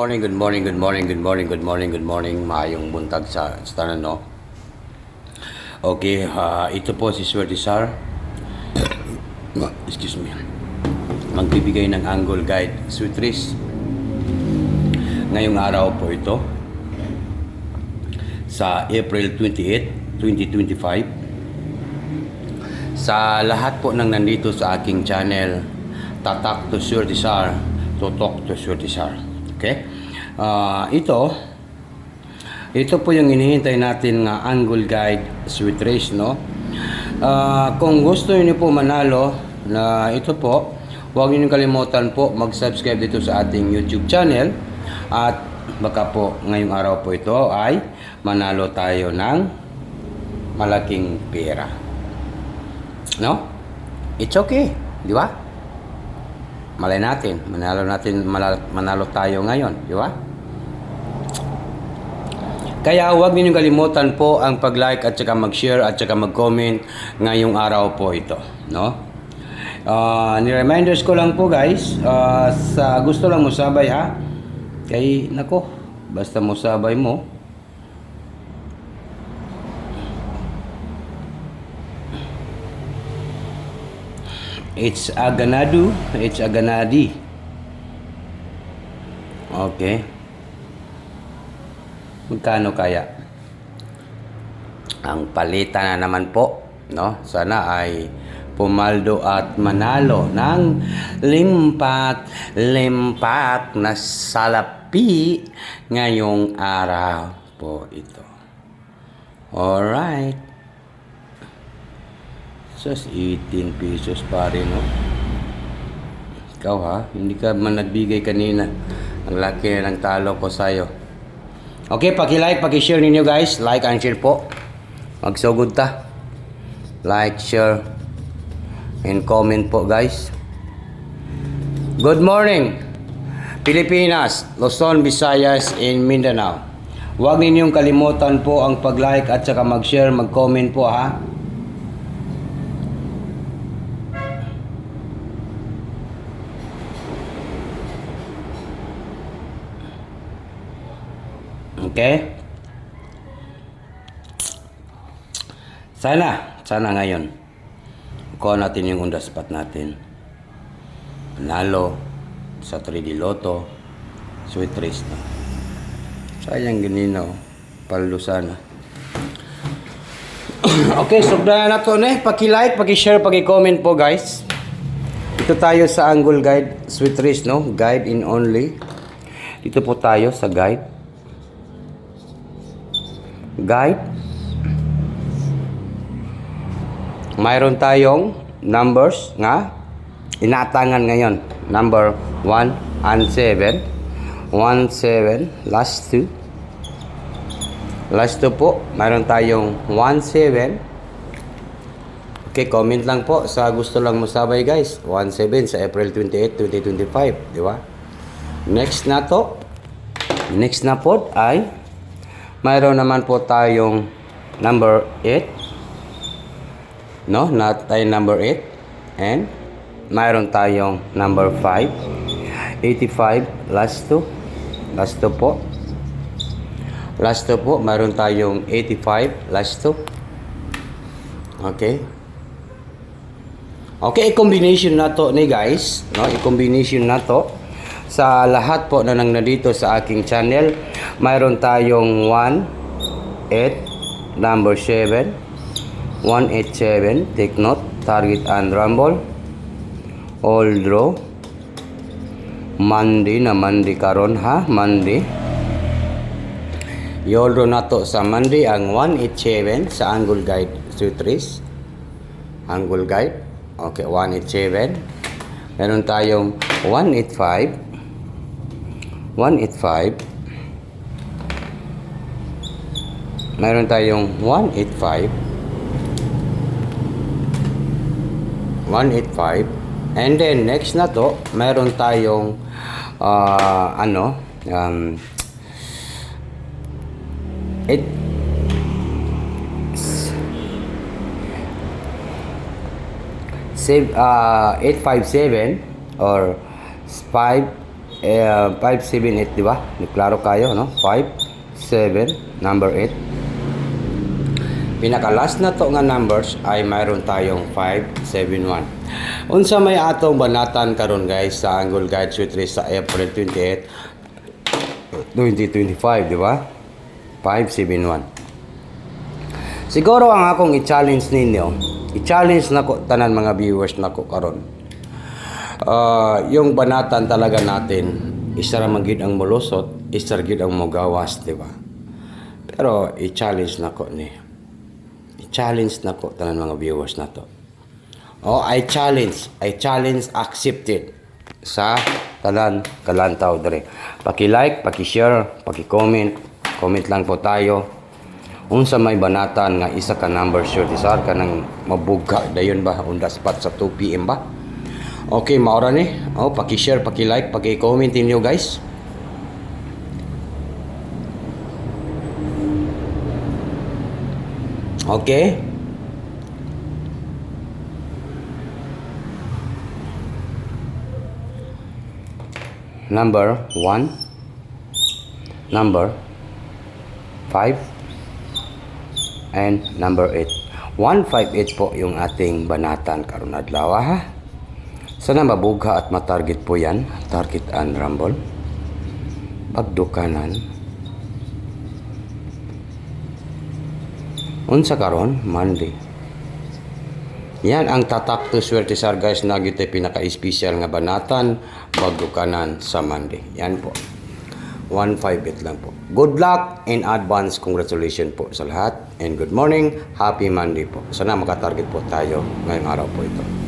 Morning, good morning, good morning, good morning, good morning, good morning. Maayong buntag sa tanan, no? Okay, ito po si Swerte Sar. Excuse me. Magbibigay ng angle guide, sweet trees. Ngayong araw po ito sa April 28, 2025. Sa lahat po ng nandito sa aking channel, Tatak to Swerte Sar, Tutok to Swerte Sar. Okay? Ito po yung hinihintay natin nga angle guide, sweet race, no? Kung gusto niyo po manalo na ito po, huwag niyo kalimutan po mag-subscribe dito sa ating YouTube channel at baka po ngayong araw po ito ay manalo tayo ng malaking pera. No? It's okay, di ba? Malay natin, manalo tayo ngayon, di ba? Kaya huwag ninyong kalimutan po ang pag-like at saka mag-share at saka mag-comment ngayong araw po ito, no? Ni-reminders ko lang po guys, sa gusto lang mo sabay ha. Kay nako, basta mo sabay mo. It's a ganadi. Okay. Magkano kaya? Ang palitan na naman po, no? Sana ay pumaldo at manalo ng limpat na salapi ngayong araw po ito. Alright. Just 18 pesos pare, no? Ikaw ha, hindi ka man nagbigay kanina. Ang laki ng talo ko sa'yo. Okay, paki-like, paki-share ninyo guys. Like and share po. Magsugod ta. Like, share, and comment po guys. Good morning, Pilipinas, Luzon, Visayas, and Mindanao. Huwag ninyong kalimutan po ang pag-like at saka mag-share, mag-comment po ha. Okay? Sana ngayon kuha natin yung on the spot natin. Panalo sa 3D Lotto, sweet race na. Sayang ganino, palo sana. Okay, sugdan na to ne. Paki-like, paki-share, paki-comment po guys. Dito tayo sa angle guide, sweet race, no? Guide in only. Dito po tayo sa guide. Mayroon tayong numbers nga inatangan ngayon. Number 1 and 7. 1, 7, last 2. Last 2 po, mayroon tayong 1, 7. Okay, comment lang po sa gusto lang mo sabay guys. 1, 7 sa April 28, 2025, di ba? Next na po ay mayroon naman po tayong number 8. No, not tayo number 8. And mayroon tayong number 5. 85, last 2. Last 2 po. Last 2 po, mayroon tayong 85, last 2. Okay. Okay, i-combination na to ni guys. No, i-combination na to. Sa lahat po na nandito sa aking channel, mayroon tayong 1, 8, number 7, 187, take note, target and rumble, all draw, Monday karon ha, Monday. I-all draw na to sa Monday ang 187 sa angle guide, sweet race. Angle guide, okay, 187. Meron tayong 185, 185. Mayroon tayong 185. 185. And then next na to, mayroon tayong 857 or 5 578, di ba? Klaro kayo, no? 5, 7, number 8. Pinaka-last na to nga numbers ay mayroon tayong 571. Unsa may atong banatan karon guys sa Angle Guide Suite sa April 28, 2025, di ba? 571. Siguro ang akong i-challenge ninyo, i-challenge na ko tanan mga viewers na ko karon. Yung banatan talaga natin, isa ra man gid ang molusot, isa ra gid ang mogawas, di ba? Pero i-challenge na ko ni. I-challenge na ko tanan mga viewers na to. I challenge accepted sa tanan kalantaw dire. Paki-like, paki-share, paki-comment, comment lang po tayo. Unsa may banatan nga isa ka number sure tisar ka nang mabugga dayon ba on the spot sa 2 PM ba? Okay, maura ni. Paki-share, paki-like, paki-comment niyo guys. Okay? Number 1, number 5, and number 8. 158 po yung ating banatan karon adlaw ha. Sana mabugha at matarget po yan. Target and rumble. Pagdukanan. Unsa karon? Monday. Yan ang tatak to swerte sir guys na gyud pinaka-special nga banatan pagdukanan sa Monday. Yan po. 158 lang po. Good luck in advance. Congratulations po sa lahat. And good morning. Happy Monday po. Sana makatarget po tayo ngayong araw po ito.